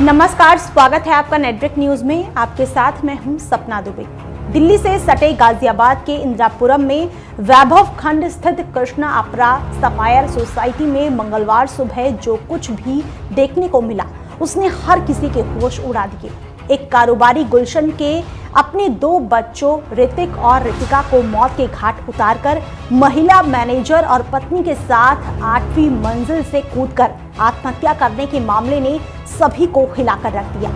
नमस्कार, स्वागत है आपका नेटवर्क न्यूज में। आपके साथ मैं हूं सपना दुबे। दिल्ली से सटे गाजियाबाद के इंदिरापुरम में वैभव खंड स्थित कृष्णा अपरा सफायर सोसाइटी में मंगलवार सुबह जो कुछ भी देखने को मिला उसने हर किसी के होश उड़ा दिए। एक कारोबारी गुलशन के अपने 2 बच्चों ऋतिक और ऋतिका को मौत के घाट उतारकर महिला मैनेजर और पत्नी के साथ 8वीं मंजिल से कूदकर आत्महत्या करने के मामले ने सभी को हिलाकर रख दिया।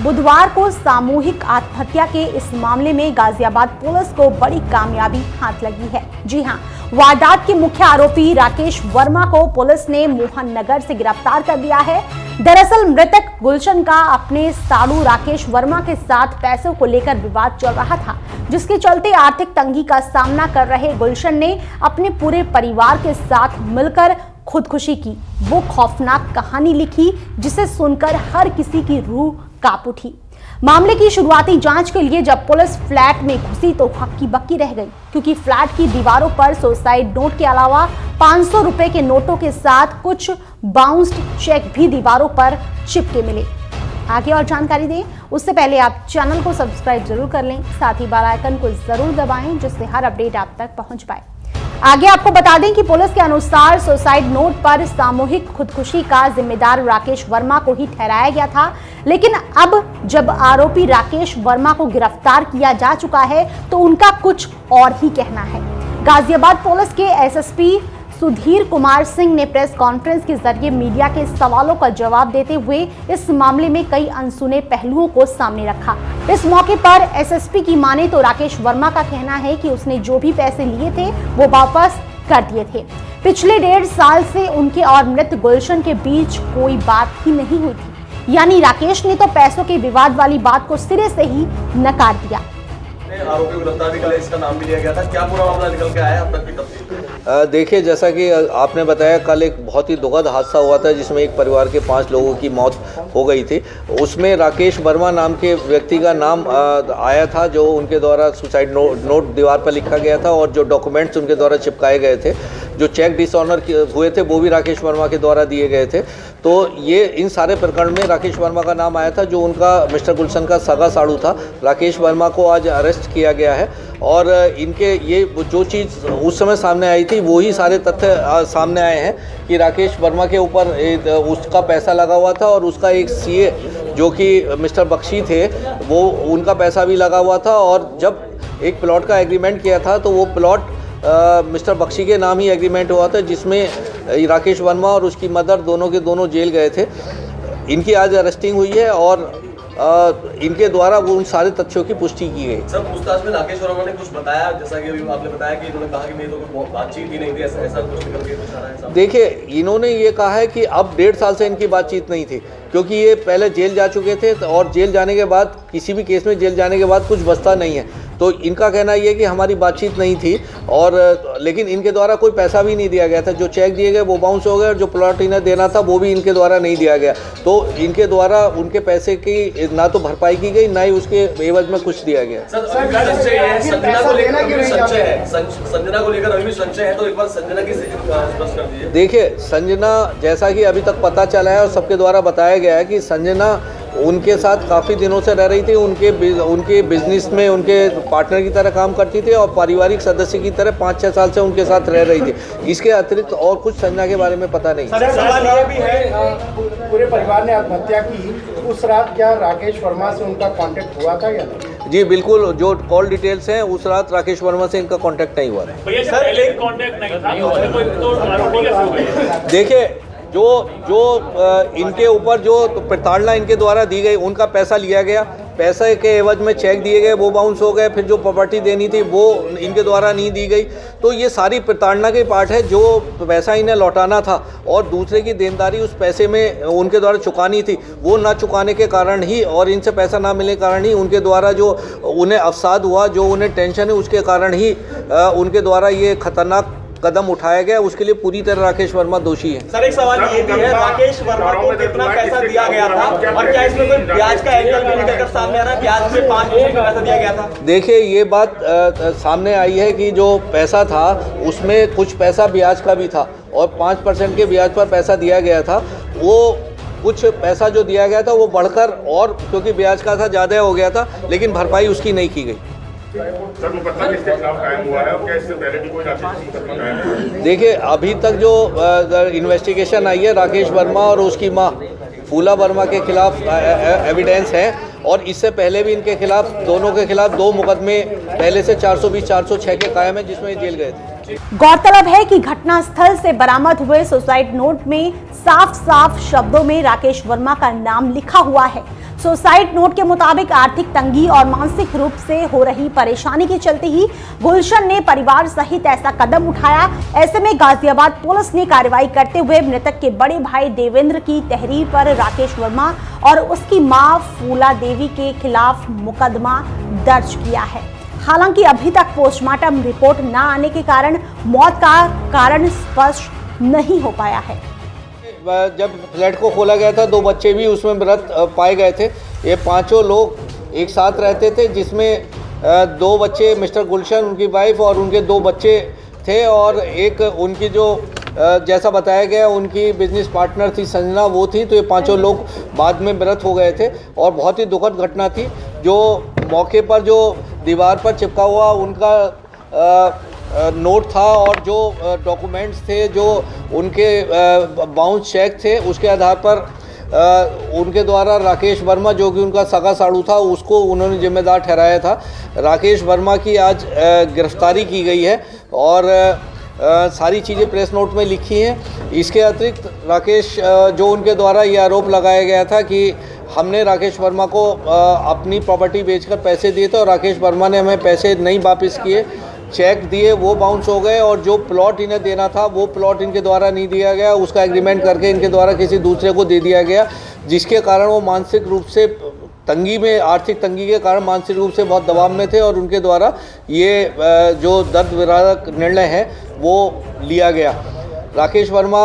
बुधवार को सामूहिक आत्महत्या के इस मामले में गाजियाबाद पुलिस को बड़ी कामयाबी हाथ लगी है। जी हां, वारदात के मुख्य आरोपी राकेश वर्मा को पुलिस ने मोहन नगर से गिरफ्तार कर लिया है। दरअसल मृतक गुलशन का अपने साड़ू राकेश वर्मा के साथ पैसों को लेकर विवाद चल रहा था, जिसके चलते आर्थिक तंगी का सामना कर रहे गुलशन ने अपने पूरे परिवार के साथ मिलकर खुदकुशी की। वो खौफनाक कहानी लिखी जिसे सुनकर हर किसी की रूह कांप उठी। मामले की शुरुआती जांच के लिए जब पुलिस फ्लैट में घुसी तो हक्की बक्की रह गई, क्योंकि फ्लैट की दीवारों पर सुसाइड नोट के अलावा 500 रुपए के नोटों के साथ कुछ बाउंस्ड चेक भी दीवारों पर चिपके मिले। आगे और जानकारी दें उससे पहले आप चैनल को सब्सक्राइब जरूर कर लें, साथ ही बेल आइकन को जरूर दबाएं जिससे हर अपडेट आप तक पहुंच पाए। आगे आपको बता दें कि पुलिस के अनुसार सुसाइड नोट पर सामूहिक खुदकुशी का जिम्मेदार राकेश वर्मा को ही ठहराया गया था, लेकिन अब जब आरोपी राकेश वर्मा को गिरफ्तार किया जा चुका है तो उनका कुछ और ही कहना है। गाजियाबाद पुलिस के एसएसपी सुधीर कुमार सिंह ने प्रेस कॉन्फ्रेंस के जरिए मीडिया के सवालों का जवाब देते हुए इस मामले में कई अनसुने पहलुओं को सामने रखा। इस मौके पर एसएसपी की माने तो राकेश वर्मा का कहना है कि उसने जो भी पैसे लिए थे वो वापस कर दिए थे। पिछले 1.5 साल से उनके और मृत गुलशन के बीच कोई बात ही नहीं हुई थी, यानी राकेश ने तो पैसों के विवाद वाली बात को सिरे से ही नकार दिया। आरोपी को गिरफ्तार भी कर इसका नाम भी लिया गया था। क्या पूरा मामला निकल के आया अब तक की तफसील? देखिए, जैसा कि आपने बताया, कल एक बहुत ही दुखद हादसा हुआ था जिसमें एक परिवार के 5 लोगों की मौत हो गई थी। उसमें राकेश वर्मा नाम के व्यक्ति का नाम आया था, जो उनके द्वारा सुसाइड नोट दीवार पर लिखा गया था और जो डॉक्यूमेंट्स उनके द्वारा चिपकाए गए थे, जो चेक डिसऑनर हुए थे, वो भी राकेश वर्मा के द्वारा दिए गए थे। तो ये इन सारे प्रकरण में राकेश वर्मा का नाम आया था, जो उनका मिस्टर गुलशन का सगा साड़ू था। राकेश वर्मा को आज अरेस्ट किया गया है और इनके ये जो चीज़ उस समय सामने आई थी वही सारे तथ्य सामने आए हैं कि राकेश वर्मा के ऊपर उसका पैसा लगा हुआ था और उसका एक सीए जो कि मिस्टर बख्शी थे, वो उनका पैसा भी लगा हुआ था। और जब एक प्लॉट का एग्रीमेंट किया था तो वो प्लॉट मिस्टर बख्शी के नाम ही एग्रीमेंट हुआ था, जिसमें राकेश वर्मा और उसकी मदर दोनों के दोनों जेल गए थे। इनकी आज अरेस्टिंग हुई है और इनके द्वारा वो उन सारे तथ्यों की पुष्टि की गई। सर, पूछताछ में राकेश वर्मा ने कुछ बताया, जैसा कि अभी आपने बताया कि इन्होंने कहा कि मेरी तो कोई बातचीत ही नहीं थी, ऐसा कुछ निकल के कुछ आ रहा है। देखिए, इन्होंने ये कहा है कि अब 1.5 साल से इनकी बातचीत नहीं थी, क्योंकि ये पहले जेल जा चुके थे और जेल जाने के बाद किसी भी केस में जेल जाने के बाद कुछ बचता नहीं है। तो इनका कहना ये है कि हमारी बातचीत नहीं थी, और लेकिन इनके द्वारा कोई पैसा भी नहीं दिया गया था। जो चेक दिए गए वो बाउंस हो गए और जो प्लॉट इन्हें देना था वो भी इनके द्वारा नहीं दिया गया। तो इनके द्वारा उनके पैसे की ना तो भरपाई की गई, ना ही उसके एवज में कुछ दिया गया। संजना को लेकर अभी भी संशय है, तो एक बार संजना की स्पष्ट कर दीजिए। देखिए, संजना, जैसा कि अभी तक पता चला है और सबके द्वारा बताया गया है कि संजना उनके साथ काफ़ी दिनों से रह रही थी। उनके बिजनेस में उनके पार्टनर की तरह काम करती थी और पारिवारिक सदस्य की तरह 5-6 साल से उनके साथ रह रही थी। इसके अतिरिक्त और कुछ संजना के बारे में पता नहीं। सवाल ये भी है, पूरे परिवार ने आत्महत्या की, उस रात क्या राकेश वर्मा से उनका कांटेक्ट हुआ था या नहीं? जी बिल्कुल, जो कॉल डिटेल्स हैं उस रात राकेश वर्मा से इनका कांटेक्ट नहीं हुआ था। देखिए, जो इनके ऊपर जो प्रताड़ना इनके द्वारा दी गई, उनका पैसा लिया गया, पैसे के एवज में चेक दिए गए, वो बाउंस हो गए। फिर जो प्रॉपर्टी देनी थी वो इनके द्वारा नहीं दी गई। तो ये सारी प्रताड़ना के पार्ट है। जो पैसा इन्हें लौटाना था और दूसरे की देनदारी उस पैसे में उनके द्वारा चुकानी थी, वो ना चुकाने के कारण ही और इनसे पैसा ना मिलने के कारण ही उनके द्वारा जो उन्हें अवसाद हुआ, जो उन्हें टेंशन है, उसके कारण ही उनके द्वारा ये खतरनाक कदम उठाया गया। उसके लिए पूरी तरह राकेश वर्मा दोषी है। सर, एक सवाल ये भी है, राकेश वर्मा को कितना पैसा दिया गया था और क्या इसमें कोई ब्याज का एंगल भी निकल कर सामने आ रहा है? ब्याज में 5% का पैसा दिया गया था। देखिए, ये बात सामने आई है कि जो पैसा था उसमें कुछ पैसा ब्याज का भी था और 5% के ब्याज पर पैसा दिया गया था। वो कुछ पैसा जो दिया गया था वो बढ़कर और क्योंकि ब्याज का था ज़्यादा हो गया था, लेकिन भरपाई उसकी नहीं की गई। सर मुकदमा किसके खिलाफ कायम हुआ है और क्या इससे पहले भी कोई मुकदमा कायम हुआ है? देखिए अभी तक जो इन्वेस्टिगेशन आई है राकेश वर्मा और उसकी मां फूला वर्मा के खिलाफ एविडेंस है, और इससे पहले भी इनके खिलाफ, दोनों के खिलाफ 2 मुकदमे पहले से 420, 406 के कायम है जिसमें जेल गए थे। गौरतलब है कि घटनास्थल से बरामद हुए सुसाइड नोट में साफ साफ शब्दों में राकेश वर्मा का नाम लिखा हुआ है। सुसाइड नोट के मुताबिक आर्थिक तंगी और मानसिक रूप से हो रही परेशानी के चलते ही गुलशन ने परिवार सहित ऐसा कदम उठाया। ऐसे में गाजियाबाद पुलिस ने कार्रवाई करते हुए मृतक के बड़े भाई देवेंद्र की तहरीर पर राकेश वर्मा और उसकी मां फूला देवी के खिलाफ मुकदमा दर्ज किया है। हालांकि अभी तक पोस्टमार्टम रिपोर्ट न आने के कारण मौत का कारण स्पष्ट नहीं हो पाया है। जब फ्लैट को खोला गया था 2 बच्चे भी उसमें मृत पाए गए थे। ये 5 लोग एक साथ रहते थे, जिसमें 2 बच्चे मिस्टर गुलशन, उनकी वाइफ और उनके 2 बच्चे थे, और एक उनकी जो जैसा बताया गया उनकी बिजनेस पार्टनर थी संजना, वो थी। तो ये 5 लोग बाद में मृत हो गए थे और बहुत ही दुखद घटना थी। जो मौके पर जो दीवार पर चिपका हुआ उनका नोट था और जो डॉक्यूमेंट्स थे, जो उनके बाउंस चेक थे, उसके आधार पर उनके द्वारा राकेश वर्मा, जो कि उनका सगा साड़ू था, उसको उन्होंने जिम्मेदार ठहराया था। राकेश वर्मा की आज गिरफ्तारी की गई है और सारी चीज़ें प्रेस नोट में लिखी हैं। इसके अतिरिक्त राकेश, जो उनके द्वारा ये आरोप लगाया गया था कि हमने राकेश वर्मा को अपनी प्रॉपर्टी बेचकर पैसे दिए थे और राकेश वर्मा ने हमें पैसे नहीं वापस किए, चेक दिए वो बाउंस हो गए, और जो प्लॉट इन्हें देना था वो प्लॉट इनके द्वारा नहीं दिया गया, उसका एग्रीमेंट करके इनके द्वारा किसी दूसरे को दे दिया गया, जिसके कारण वो मानसिक रूप से तंगी में, आर्थिक तंगी के कारण मानसिक रूप से बहुत दबाव में थे, और उनके द्वारा ये जो दर्द विदारक निर्णय है वो लिया गया। राकेश वर्मा,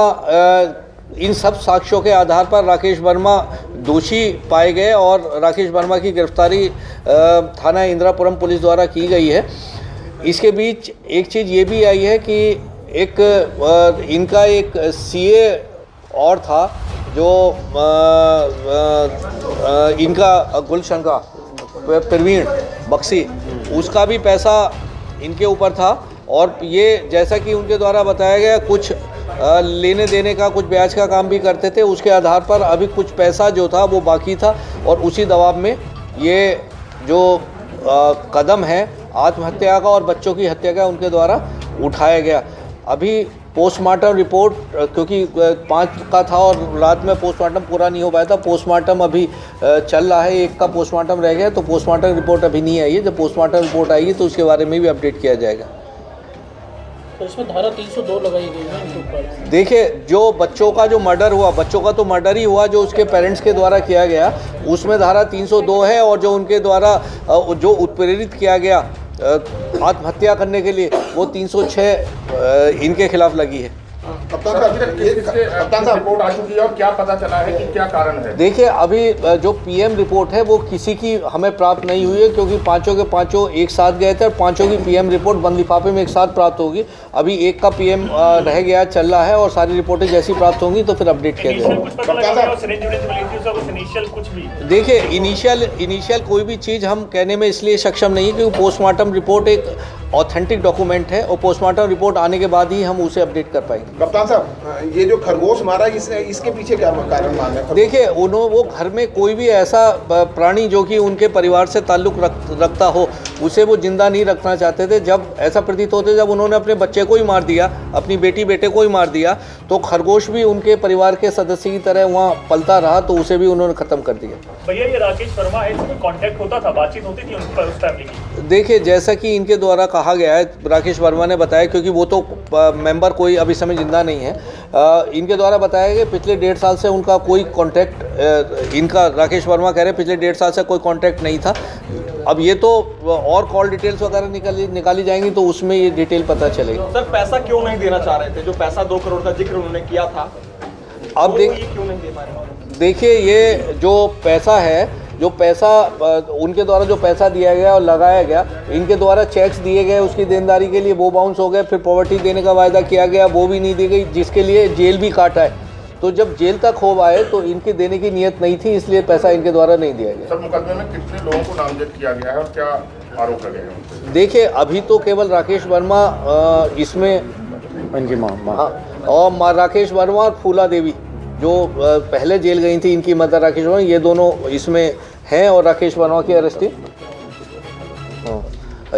इन सब साक्ष्यों के आधार पर राकेश वर्मा दोषी पाए गए और राकेश वर्मा की गिरफ्तारी थाना इंदिरापुरम पुलिस द्वारा की गई है। इसके बीच एक चीज़ ये भी आई है कि इनका एक सीए और था, जो इनका गुलशन का प्रवीण बक्सी, उसका भी पैसा इनके ऊपर था, और ये जैसा कि उनके द्वारा बताया गया कुछ लेने देने का, कुछ ब्याज का काम भी करते थे। उसके आधार पर अभी कुछ पैसा जो था वो बाकी था, और उसी दबाव में ये जो कदम है आत्महत्या का और बच्चों की हत्या का उनके द्वारा उठाया गया। अभी पोस्टमार्टम रिपोर्ट, क्योंकि 5 का था और रात में पोस्टमार्टम पूरा नहीं हो पाया था, पोस्टमार्टम अभी चल रहा है, 1 का पोस्टमार्टम रह गया, तो पोस्टमार्टम रिपोर्ट अभी नहीं आई है। जब पोस्टमार्टम रिपोर्ट आएगी तो उसके बारे में भी अपडेट किया जाएगा। तो इसमें धारा 302 लगाई गई है इनके ऊपर। देखिए, जो बच्चों का जो मर्डर हुआ, बच्चों का तो मर्डर ही हुआ, जो उसके पेरेंट्स के द्वारा किया गया, उसमें धारा 302 है, और जो उनके द्वारा जो उत्प्रेरित किया गया आत्महत्या करने के लिए, वो 306 इनके खिलाफ लगी है। कप्तान साहब रिपोर्ट आ चुकी है और क्या पता चला है कि क्या कारण है? देखिए, अभी जो पीएम रिपोर्ट है वो किसी की हमें प्राप्त नहीं हुई है, क्योंकि 5 के 5 एक साथ गए थे और 5 की पीएम रिपोर्ट बंद लिफाफे में एक साथ प्राप्त होगी। अभी 1 का पीएम रह गया, चल रहा है, और सारी रिपोर्टें जैसी प्राप्त होंगी तो फिर अपडेट किया जाएगा। देखिए, इनिशियल कोई भी चीज़ हम कहने में इसलिए सक्षम नहीं है क्योंकि पोस्टमार्टम रिपोर्ट एक ऑथेंटिक डॉक्यूमेंट है, और पोस्टमार्टम रिपोर्ट आने के बाद ही हम उसे अपडेट कर पाएंगे। कप्तान साहब, ये जो खरगोश मारा इसके पीछे क्या कारण मान है? देखिए, वो घर में कोई भी ऐसा प्राणी जो कि उनके परिवार से ताल्लुक़ रखता हो, उसे वो जिंदा नहीं रखना चाहते थे। जब ऐसा प्रतीत होते, जब उन्होंने अपने बच्चे को ही मार दिया, अपनी बेटे को ही मार दिया, तो खरगोश भी उनके परिवार के सदस्य की तरह वहाँ पलता रहा, तो उसे भी उन्होंने ख़त्म कर दिया। भैया, ये राकेश वर्मा है, इसमें कांटेक्ट होता था, बातचीत होती थी उन पर उस फैमिली की? देखिए, जैसा कि इनके द्वारा कहा गया है, राकेश वर्मा ने बताया, क्योंकि वो तो मेंबर कोई अभी समय जिंदा नहीं है, इनके द्वारा बताया कि पिछले 1.5 साल से उनका कोई कांटेक्ट, इनका राकेश वर्मा कह रहे हैं पिछले 1.5 साल से कोई कांटेक्ट नहीं था। अब ये तो और कॉल डिटेल्स वगैरह निकाली जाएंगी तो उसमें ये डिटेल पता चलेगी। सर, पैसा क्यों नहीं देना चाह रहे थे? जो पैसा 2 करोड़ का जिक्र उन्होंने किया था, अब ये क्यों नहीं दे पा रहे? देखिए, ये जो पैसा है, जो पैसा उनके द्वारा जो पैसा दिया गया और लगाया गया, इनके द्वारा चेक्स दिए गए उसकी देनदारी के लिए, वो बाउंस हो गए। फिर प्रॉपर्टी देने का वायदा किया गया, वो भी नहीं दी गई, जिसके लिए जेल भी काटा है। तो जब जेल तक हो आए तो इनकी देने की नीयत नहीं थी, इसलिए पैसा इनके द्वारा नहीं दिया गया। सर मुकदमे में कितने लोगों को नामजद किया गया है और क्या आरोप लगे हैं उनसे? देखिए अभी तो केवल राकेश वर्मा इसमें इनकी माँ और राकेश वर्मा और फूला देवी जो पहले जेल गई थी, इनकी मदर राकेश वर्मा, ये दोनों इसमें हैं और राकेश वर्मा की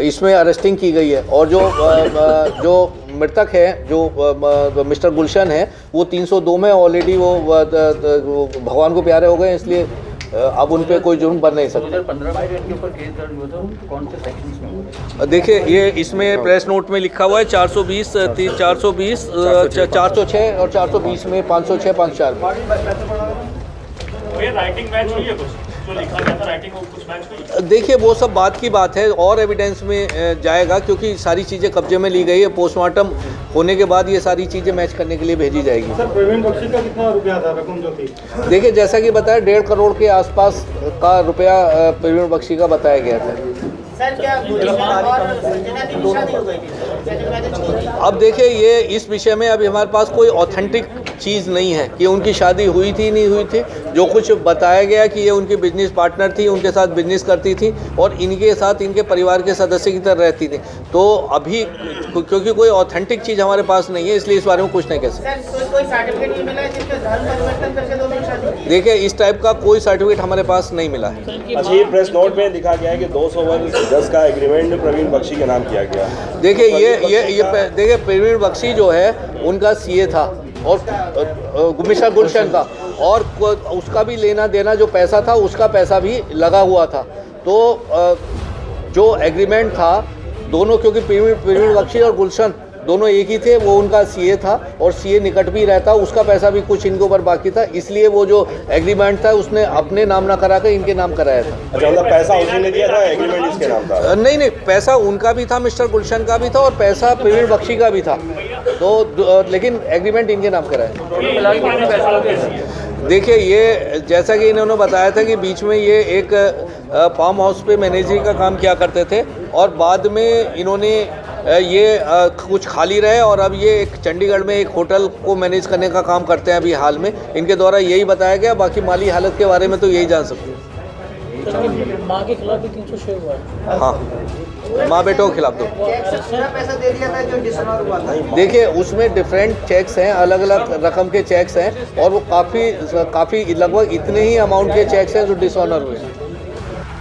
इसमें अरेस्टिंग की गई है। और जो मृतक है जो मिस्टर गुलशन है वो 302 में ऑलरेडी वो भगवान को प्यारे हो गए, इसलिए अब उन पे कोई जुर्म बन नहीं सकता। देखिए ये इसमें प्रेस नोट में लिखा हुआ है 420, 420, 406 और 420 में 506, 504 ये राइटिंग मैच हुई है कुछ जो लिखा गया था, राइटिंग कुछ मैच हुई? देखिए वो सब बात की बात है और एविडेंस में जाएगा, क्योंकि सारी चीज़ें कब्जे में ली गई है। पोस्टमार्टम होने के बाद ये सारी चीज़ें मैच करने के लिए भेजी जाएगी। सर प्रवीण बख्शी का कितना रुपया था, रकम जो थी? देखिए जैसा कि बताया 1.5 करोड़ के आसपास का रुपया प्रवीण बख्शी का बताया गया था। सर क्या और संजना की शादी हो गई थी? अब देखिए ये इस विषय में अभी हमारे पास कोई ऑथेंटिक चीज़ नहीं है कि उनकी शादी हुई थी नहीं हुई थी। जो कुछ बताया गया कि ये उनकी बिजनेस पार्टनर थी, उनके साथ बिजनेस करती थी और इनके साथ इनके परिवार के सदस्य की तरह रहती थी। तो अभी क्योंकि कोई ऑथेंटिक चीज़ हमारे पास नहीं है, इसलिए इस बारे में कुछ नहीं कह सकते। कोई सर्टिफिकेट नहीं मिला है जिसके धर्म परिवर्तन करके दोनों की शादी की? देखिए इस टाइप का कोई सर्टिफिकेट हमारे पास नहीं मिला है। अच्छा ये प्रेस नोट में लिखा गया है कि 200 का एग्रीमेंट प्रवीण बख्शी के नाम किया गया। देखिए ये देखिए प्रवीण बख्शी जो है उनका सीए था और मिस्टर गुलशन का, और उसका भी लेना देना जो पैसा था उसका पैसा भी लगा हुआ था। तो जो एग्रीमेंट था दोनों, क्योंकि प्रवीण बख्शी और गुलशन दोनों एक ही थे, वो उनका सीए था और सीए निकट भी रहता, उसका पैसा भी कुछ इनके ऊपर बाकी था, इसलिए वो जो एग्रीमेंट था उसने अपने नाम ना करा कर इनके नाम कराया था। अच्छा मतलब पैसा उसने दिया था, एग्रीमेंट इसके नाम था? नहीं, पैसा उनका भी था, मिस्टर गुलशन का भी था और पैसा प्रवीण बख्शी का भी था, तो लेकिन एग्रीमेंट इनके नाम कराया। देखिए ये जैसा कि इन्होंने बताया था कि बीच में ये एक फार्म हाउस पे मैनेजरी का काम किया करते थे और बाद में इन्होंने ये कुछ खाली रहे और अब ये एक चंडीगढ़ में एक होटल को मैनेज करने का काम करते हैं अभी हाल में। इनके द्वारा यही बताया गया, बाकी माली हालत के बारे में तो यही जान सकते हैं। माँ के खिलाफ भी 306 हुआ है। हाँ, माँ बेटों के खिलाफ दो। पैसा दे दिया था जो डिसऑनर हुआ था? देखिए उसमें डिफरेंट चेक्स हैं, अलग अलग रकम के चेक्स हैं और वो काफ़ी लगभग इतने ही अमाउंट के चेक्स हैं जो डिसऑनर हुए हैं।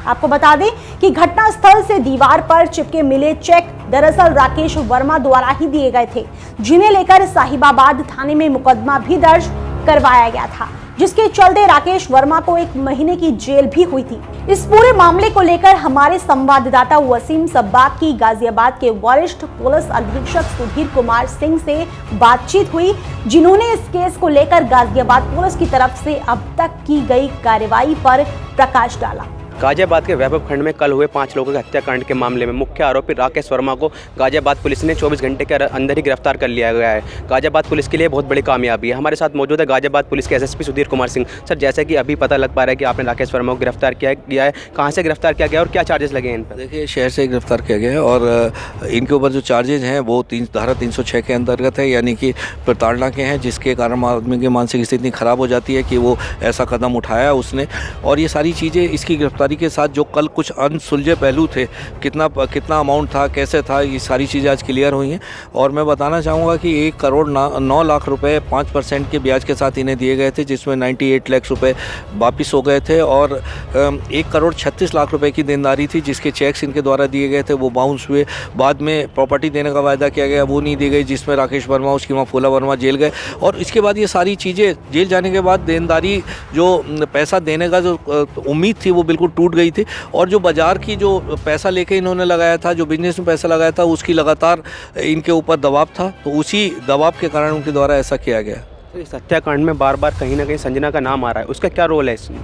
आपको बता दें कि घटना स्थल से दीवार पर चिपके मिले चेक दरअसल राकेश वर्मा द्वारा ही दिए गए थे, जिन्हें लेकर साहिबाबाद थाने में मुकदमा भी दर्ज करवाया गया था, जिसके चलते राकेश वर्मा को 1 महीने की जेल भी हुई थी। इस पूरे मामले को लेकर हमारे संवाददाता वसीम सब्बाग की गाजियाबाद के वरिष्ठ पुलिस अधीक्षक सुधीर कुमार सिंह से बातचीत हुई, जिन्होंने इस केस को लेकर गाजियाबाद पुलिस की तरफ से अब तक की गई कार्रवाई पर प्रकाश डाला। गाजियाबाद के वैभव खंड में कल हुए 5 लोगों के हत्याकांड के मामले में मुख्य आरोपी राकेश वर्मा को गाजियाबाद पुलिस ने 24 घंटे के अंदर ही गिरफ्तार कर लिया गया है। गाजियाबाद पुलिस के लिए बहुत बड़ी कामयाबी है। हमारे साथ मौजूद है गाजियाबाद पुलिस के एसएसपी सुधीर कुमार सिंह। सर जैसे कि अभी पता लग पा रहा है कि आपने राकेश वर्मा को गिरफ्तार किया है, कहाँ से गिरफ्तार किया गया और क्या चार्जेस लगे हैं इन पर? देखिए शहर से गिरफ्तार किया गया है और इनके ऊपर जो चार्जेज हैं वो धारा 306 के अंतर्गत है, यानी कि प्रताड़ना के हैं, जिसके कारण आदमी की मानसिक स्थिति इतनी खराब हो जाती है कि वो ऐसा कदम उठाया उसने। और ये सारी चीज़ें इसकी गिरफ्तारी के साथ जो कल कुछ अनसुलझे पहलू थे, कितना अमाउंट था, कैसे था, ये सारी चीज़ें आज क्लियर हुई हैं। और मैं बताना चाहूँगा कि 1 करोड़ 9 लाख रुपए 5% के ब्याज के साथ इन्हें दिए गए थे, जिसमें 98 लाख रुपए वापस हो गए थे और 1 करोड़ 36 लाख रुपए की देनदारी थी, जिसके चेक्स इनके द्वारा दिए गए थे वो बाउंस हुए। बाद में प्रॉपर्टी देने का वायदा किया गया, वो नहीं दी गई, जिसमें राकेश वर्मा उसकी माँ फूला वर्मा जेल गए। और इसके बाद ये सारी चीज़ें जेल जाने के बाद देनदारी जो पैसा देने का जो उम्मीद थी वो बिल्कुल टूट गई थी। और जो बाज़ार की जो पैसा लेके इन्होंने लगाया था, जो बिजनेस में पैसा लगाया था, उसकी लगातार इनके ऊपर दबाव था, तो उसी दबाव के कारण उनके द्वारा ऐसा किया गया। तो इस हत्याकांड में बार बार कहीं ना कहीं संजना का नाम आ रहा है, उसका क्या रोल है इसमें?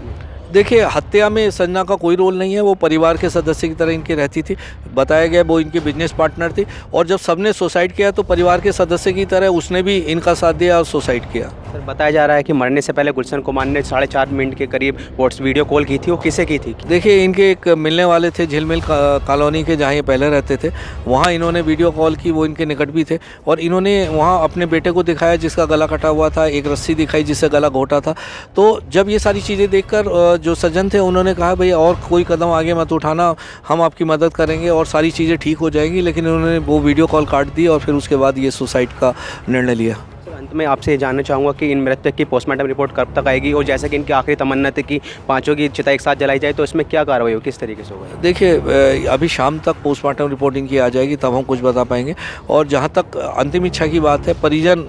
देखिए हत्या में संजना का कोई रोल नहीं है, वो परिवार के सदस्य की तरह इनकी रहती थी, बताया गया वो इनकी बिजनेस पार्टनर थी। और जब सबने सुसाइड किया तो परिवार के सदस्य की तरह उसने भी इनका साथ दिया और सुसाइड किया। सर बताया जा रहा है कि मरने से पहले गुलशन कुमार ने 4.5 मिनट के करीब व्हाट्स वीडियो कॉल की थी। वो किसे की थी? देखिए, इनके एक मिलने वाले थे झिलमिल कॉलोनी के, जहाँ ये पहले रहते थे, वहाँ इन्होंने वीडियो कॉल की। वो इनके निकट भी थे और इन्होंने वहाँ अपने बेटे को दिखाया जिसका गला कटा हुआ था, एक रस्सी दिखाई जिससे गला घोटा था। तो जब ये सारी चीज़ें देखकर जो सज्जन थे उन्होंने कहा भाई और कोई कदम आगे मत उठाना, हम आपकी मदद करेंगे और सारी चीज़ें ठीक हो जाएंगी। लेकिन उन्होंने वो वीडियो कॉल काट दी और फिर उसके बाद ये सुसाइड का निर्णय लिया। अंत में आपसे ये जानना चाहूँगा कि इन मृतक की पोस्टमार्टम रिपोर्ट कब तक आएगी, और जैसा कि इनकी आखिरी तमन्ना थी कि पांचों की चिता एक साथ जलाई जाए, तो इसमें क्या कार्रवाई हो, किस तरीके से होगा? देखिए, अभी शाम तक पोस्टमार्टम रिपोर्टिंग की आ जाएगी, तब हम कुछ बता पाएंगे। और जहाँ तक अंतिम इच्छा की बात है, परिजन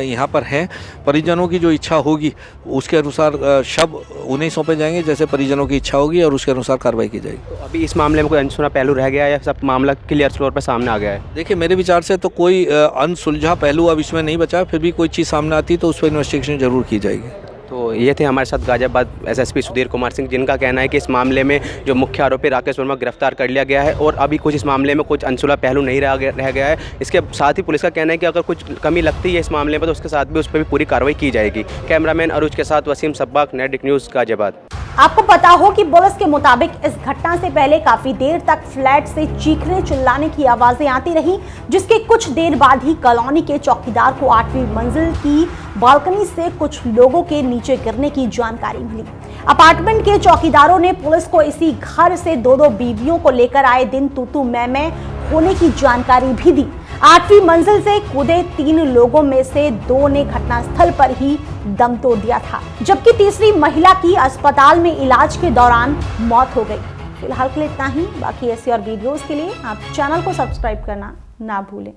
यहाँ पर हैं, परिजनों की जो इच्छा होगी उसके अनुसार शव उन्हें सौंपे जाएंगे, जैसे परिजनों की इच्छा होगी और उसके अनुसार कार्रवाई की जाएगी। तो अभी इस मामले में कोई अनसुना पहलू रह गया है या सब मामला क्लियर तौर पर सामने आ गया है? देखिए, मेरे विचार से तो कोई अनसुलझा पहलू अब इसमें नहीं बचा है। फिर भी कोई चीज़ सामने आती तो उस पर इन्वेस्टिगेशन जरूर की जाएगी। तो ये थे हमारे साथ गाजियाबाद एसएसपी सुधीर कुमार सिंह, जिनका कहना है कि इस मामले में जो मुख्य आरोपी राकेश वर्मा गिरफ्तार कर लिया गया है और अभी कुछ इस मामले में कुछ अनसुलझा पहलू नहीं रह गया है। इसके साथ ही पुलिस का कहना है कि अगर कुछ कमी लगती है इस मामले में तो उसके साथ भी उस पर भी पूरी कार्रवाई की जाएगी। कैमरामैन अरुज के साथ वसीम सब्बाक, नेटडिक न्यूज़, गाजियाबाद। आपको पता हो कि पुलिस के मुताबिक इस घटना से पहले काफी देर तक फ्लैट से चीखने चिल्लाने की आवाजें आती रही, जिसके कुछ देर बाद ही कॉलोनी के चौकीदार को 8वीं मंजिल की बालकनी से कुछ लोगों के नीचे गिरने की जानकारी मिली। अपार्टमेंट के चौकीदारों ने पुलिस को इसी घर से 2 बीवियों को लेकर आए दिन तू मैं होने की जानकारी भी दी। 8वीं मंजिल से कूदे 3 लोगों में से 2 ने घटनास्थल पर ही दम तोड़ दिया था, जबकि तीसरी महिला की अस्पताल में इलाज के दौरान मौत हो गई। फिलहाल के लिए इतना ही। बाकी ऐसी और वीडियोस के लिए आप चैनल को सब्सक्राइब करना ना भूलें।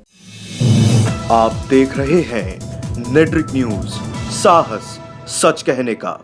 आप देख रहे हैं नेटडिक न्यूज, साहस सच कहने का।